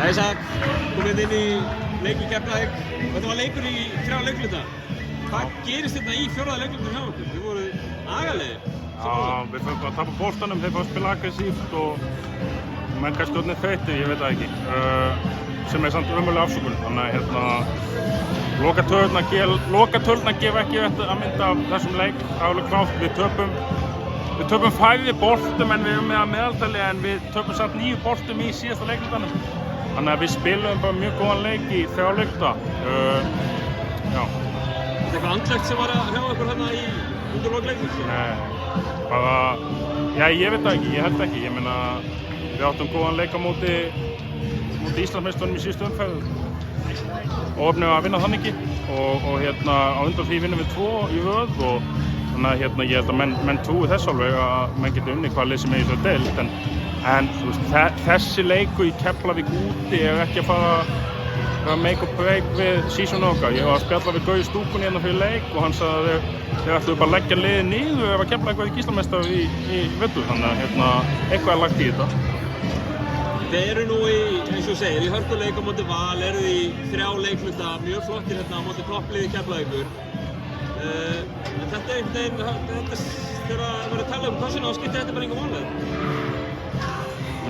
Ísak, komið inn í leik í Keflavík. Þetta var leikur í 3 leikluta. Hvað gerist þetta í 4. leikluta hjá okkur? Þið voru agalegir. Já, við fengum að tapa boltanum, þeir fóru að spila aggressíft og menn kannski orðnir þreyttir, ég veit það ekki. Sem samt ömurleg afsökun. Þannig að lokatölurnar gefa ekki að mynda af þessum leik. Það er alveg klárt, við töpum færri boltum en við erum með að meðaltali en við töpum samt 9 boltum í síðasta leiklutanum. Þannig að við spilum bara mjög góðan leik í 3 leikluta. Já. Er þetta eitthvað andlegt sem var að hrjá ykkur hérna í undirlok leiksins? Nei, bara, já ég veit það ekki, ég held ekki. Ég meina, við áttum góðan leik á móti Íslandsmeisturunum í síðustu umferð og opnum að vinna þann ekki og á undan því vinnum við 2 í röð og þannig að ég held að menn trúi þess alveg að menn geti unnið hvaða lið sem er í þessu deild en þú veist, þessi leikur í Keflavík úti er ekki að fara að make or break við season okkar. Ég var að spjalla við Gaui Stúkunni hérna fyrir leik og hann sagði að þeir ætluðu bara að leggja liðið niður ef að Keflavík verði Íslandsmeistari í vetur, þannig að eitthvað er lagt í þetta. Þeir eru nú eins og segir, í hörkuleik á móti Val, eru þið í 3 leikluta, mjög flottir hérna á móti toppliði Keflavíkur. Þetta er einhvern veginn, þegar það verður að tala kossuna þá skiptir þetta bara engu máli.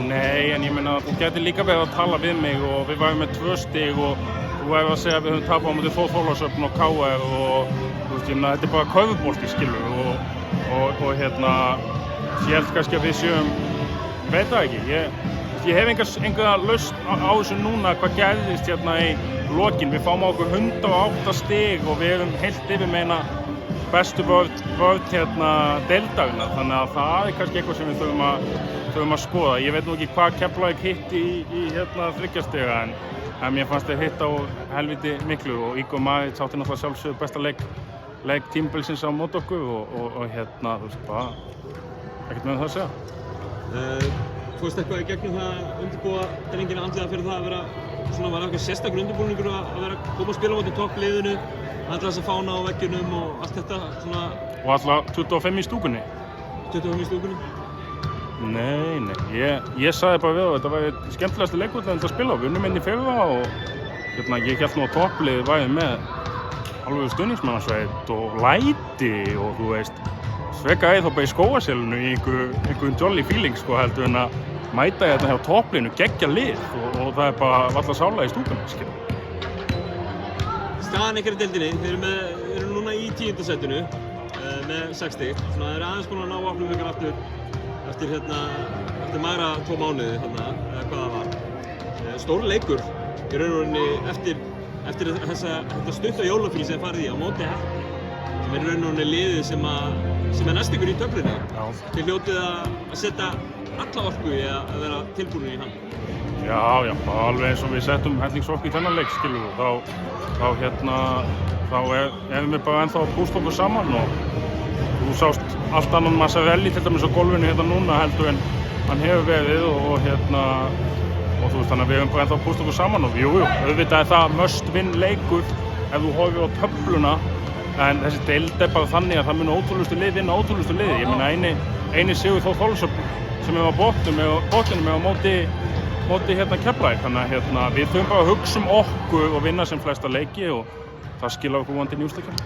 Nei, en ég meina þú getur líka verið að tala við mig og við værum með 2 stig og þú væri að segja að við höfum tapað á móti Þór Þorlákshöfn og KR og þú veist, ég meina þetta er bara körfubolti skilur og ég held kannski að við séum, veit það ekki, ég hef enga lausn á þessu núna hvað gerðist hérna í lokin. Við fáum á okkur 108 stig og við erum heilt yfir með eina bestu vörn hérna deildarinnar. Þannig að það er kannski eitthvað sem við þurfum að skoða. Ég veit nú ekki hvað Keflavík hitti í hérna 3 stiga en mér fannst þeir hitta á helviti miklu og Ígor Maric átti náttúrulega sjálfsögðu besta leik tímabilsins á móti okkur og hérna þú veist bara ekkert með það að segja. Fórst eitthvað í gegnum það að undirbúa drengina andlega fyrir það að vera svona var eitthvað sérstakur undirbúningur að vera að koma að spila á móti toppliðinu, alltaf þessa fána á veggjunum og allt þetta svona. Og alltaf 25 í stúkunni? 25 í stúkunni? Nei, ég sagði bara við það, þetta var skemmtilegasti leikvöldin að spila á. Við unnum inn í fyrra og ég hélt nú að toppliðið væri með alveg stuðningsmannasveit og læti og þú veist sveka þá bara í skógaselinu í einhverjum jolly feeling sko heldur en að mæta hérna hjá topplinu, geggja lið og það er bara valla sála í stúkunni, skilur. Staðan ykkar í deildinni, þeir eru núna í 10. sætinu með 6 stig. Svona þeir eru aðeins búin að ná vopnum ykkar eftir magra 2 mánuði þarna, eða hvað það var. Stór leikur í raun og rauninni eftir þetta stutta jólafrí sem farið í á móti Hetti. Sem er í raun og rauninni liðið sem er næst ykkur í töflunni. Þið hljótið að setja alla orku í að vera tilbúinir í hann. Já, alveg eins og við settum hellingsorku í þennan leik, skilur þá erum við bara ennþá að pústa okkur saman og þú sást allt annan Mazzarelli til dæmis á gólfinu hérna núna heldur en hann hefur verið og þú veist þannig að við erum bara ennþá að pústa okkur saman og jú, auðvitað er það must win leikur ef þú horfir á töfluna. En þessi deild er bara þannig að það mun ótrúlegustu lið vinna ótrúlegustu liði. Ég meina eini sigur Þór Þorlákshöfn sem er á botninum er á móti hérna Keflavík. Þannig að við þurfum bara að hugsa okkur og vinna sem flesta leiki og það skilar okkur vonandi í úrslitakeppni.